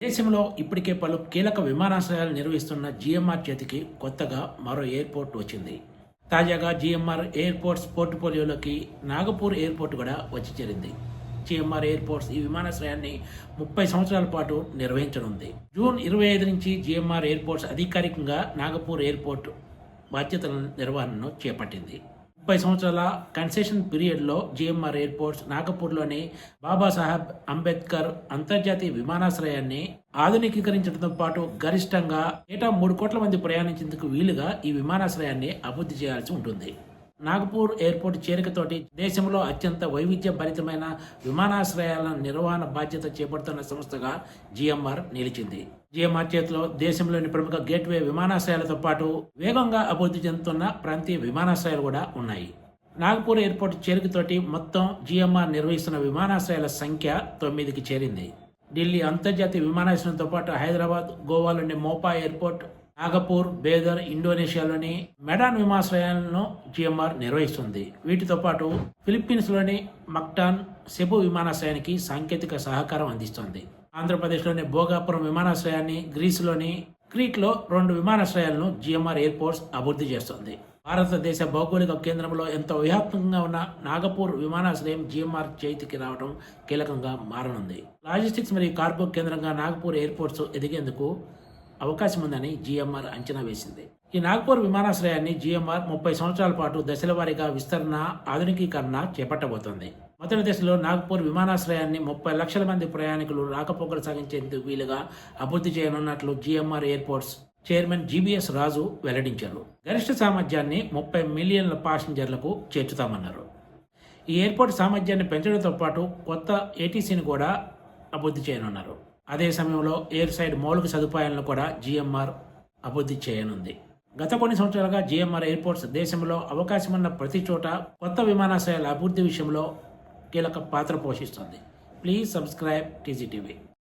దేశంలో ఇప్పటికే పలు కీలక విమానాశ్రయాలు నిర్వహిస్తున్న జీఎంఆర్ చేతికి కొత్తగా మరో ఎయిర్పోర్ట్ వచ్చింది. తాజాగా జీఎంఆర్ ఎయిర్పోర్ట్స్ పోర్ట్ఫోలియోలోకి నాగపూర్ ఎయిర్పోర్ట్ కూడా వచ్చి చేరింది. జీఎంఆర్ ఎయిర్పోర్ట్స్ ఈ విమానాశ్రయాన్ని 30 సంవత్సరాల పాటు నిర్వహించనుంది. జూన్ 25 నుంచి జీఎంఆర్ ఎయిర్పోర్ట్స్ అధికారికంగా నాగపూర్ ఎయిర్పోర్ట్ బాధ్యతల నిర్వహణను చేపట్టింది. 30 సంవత్సరాల కన్సెషన్ పీరియడ్లో జీఎంఆర్ ఎయిర్పోర్ట్స్ నాగపూర్లోని బాబాసాహెబ్ అంబేద్కర్ అంతర్జాతీయ విమానాశ్రయాన్ని ఆధునికీకరించడంతో పాటు గరిష్టంగా ఏటా 3 కోట్ల మంది ప్రయాణించేందుకు వీలుగా ఈ విమానాశ్రయాన్ని అభివృద్ధి చేయాల్సి ఉంటుంది. నాగపూర్ ఎయిర్పోర్ట్ చేరికతోటి దేశంలో అత్యంత వైవిధ్యభరితమైన విమానాశ్రయాల నిర్వహణ బాధ్యత చేపడుతున్న సంస్థగా జీఎంఆర్ నిలిచింది. జీఎంఆర్ చేతిలో దేశంలోని ప్రముఖ గేట్వే విమానాశ్రయాలతో పాటు వేగంగా అభివృద్ధి చెందుతున్న ప్రాంతీయ విమానాశ్రయాలు కూడా ఉన్నాయి. నాగపూర్ ఎయిర్పోర్ట్ చేరికతోటి మొత్తం జీఎంఆర్ నిర్వహిస్తున్న విమానాశ్రయాల సంఖ్య 9కి చేరింది. ఢిల్లీ అంతర్జాతీయ విమానాశ్రయంతో పాటు హైదరాబాద్, గోవాలోని మోపా ఎయిర్పోర్ట్, నాగపూర్, బేదర్, ఇండోనేషియాలోని మెడాన్ విమానాశ్రయాలను జీఎంఆర్ నిర్వహిస్తుంది. వీటితో పాటు ఫిలిప్పీన్స్లోని మక్టాన్, సెబు విమానాశ్రయానికి సాంకేతిక సహకారం అందిస్తుంది. ఆంధ్రప్రదేశ్లోని భోగాపురం విమానాశ్రయాన్ని, గ్రీసులోని క్రీట్లో 2 విమానాశ్రయాలను జీఎంఆర్ ఎయిర్పోర్ట్స్ అభివృద్ధి చేస్తుంది. భారతదేశ భౌగోళిక కేంద్రంలో ఎంతో వ్యూహాత్మకంగా ఉన్న నాగపూర్ విమానాశ్రయం జీఎంఆర్ చేతికి రావడం కీలకంగా మారనుంది. లాజిస్టిక్స్ మరియు కార్గో కేంద్రంగా నాగపూర్ ఎయిర్పోర్ట్స్ ఎదిగేందుకు అవకాశం ఉందని జీఎంఆర్ అంచనా వేసింది. ఈ నాగపూర్ విమానాశ్రయాన్ని జీఎంఆర్ 30 సంవత్సరాల పాటు దశల వారీగా విస్తరణ, ఆధునికీకరణ చేపట్టబోతోంది. మొదటి దశలో నాగపూర్ విమానాశ్రయాన్ని 30 లక్షల మంది ప్రయాణికులు రాకపోకలు సాగించేందుకు వీలుగా అభివృద్ధి చేయనున్నట్లు జీఎంఆర్ ఎయిర్పోర్ట్స్ చైర్మన్ జీబీఎస్ రాజు వెల్లడించారు. గరిష్ట సామర్థ్యాన్ని 30 మిలియన్ల ప్యాసింజర్లకు చేర్చుతామన్నారు. ఈ ఎయిర్పోర్ట్ సామర్థ్యాన్ని పెంచడంతో పాటు కొత్త ఏటీసీని కూడా అభివృద్ధి చేయనున్నారు. అదే సమయంలో ఎయిర్ సైడ్ మౌలిక సదుపాయాలను కూడా జీఎంఆర్ అభివృద్ధి చేయనుంది. గత కొన్ని సంవత్సరాలుగా జీఎంఆర్ ఎయిర్పోర్ట్స్ దేశంలో అవకాశమున్న ప్రతి చోట కొత్త విమానాశ్రయాల అభివృద్ధి విషయంలో కీలక పాత్ర పోషిస్తుంది. Please subscribe TGTV.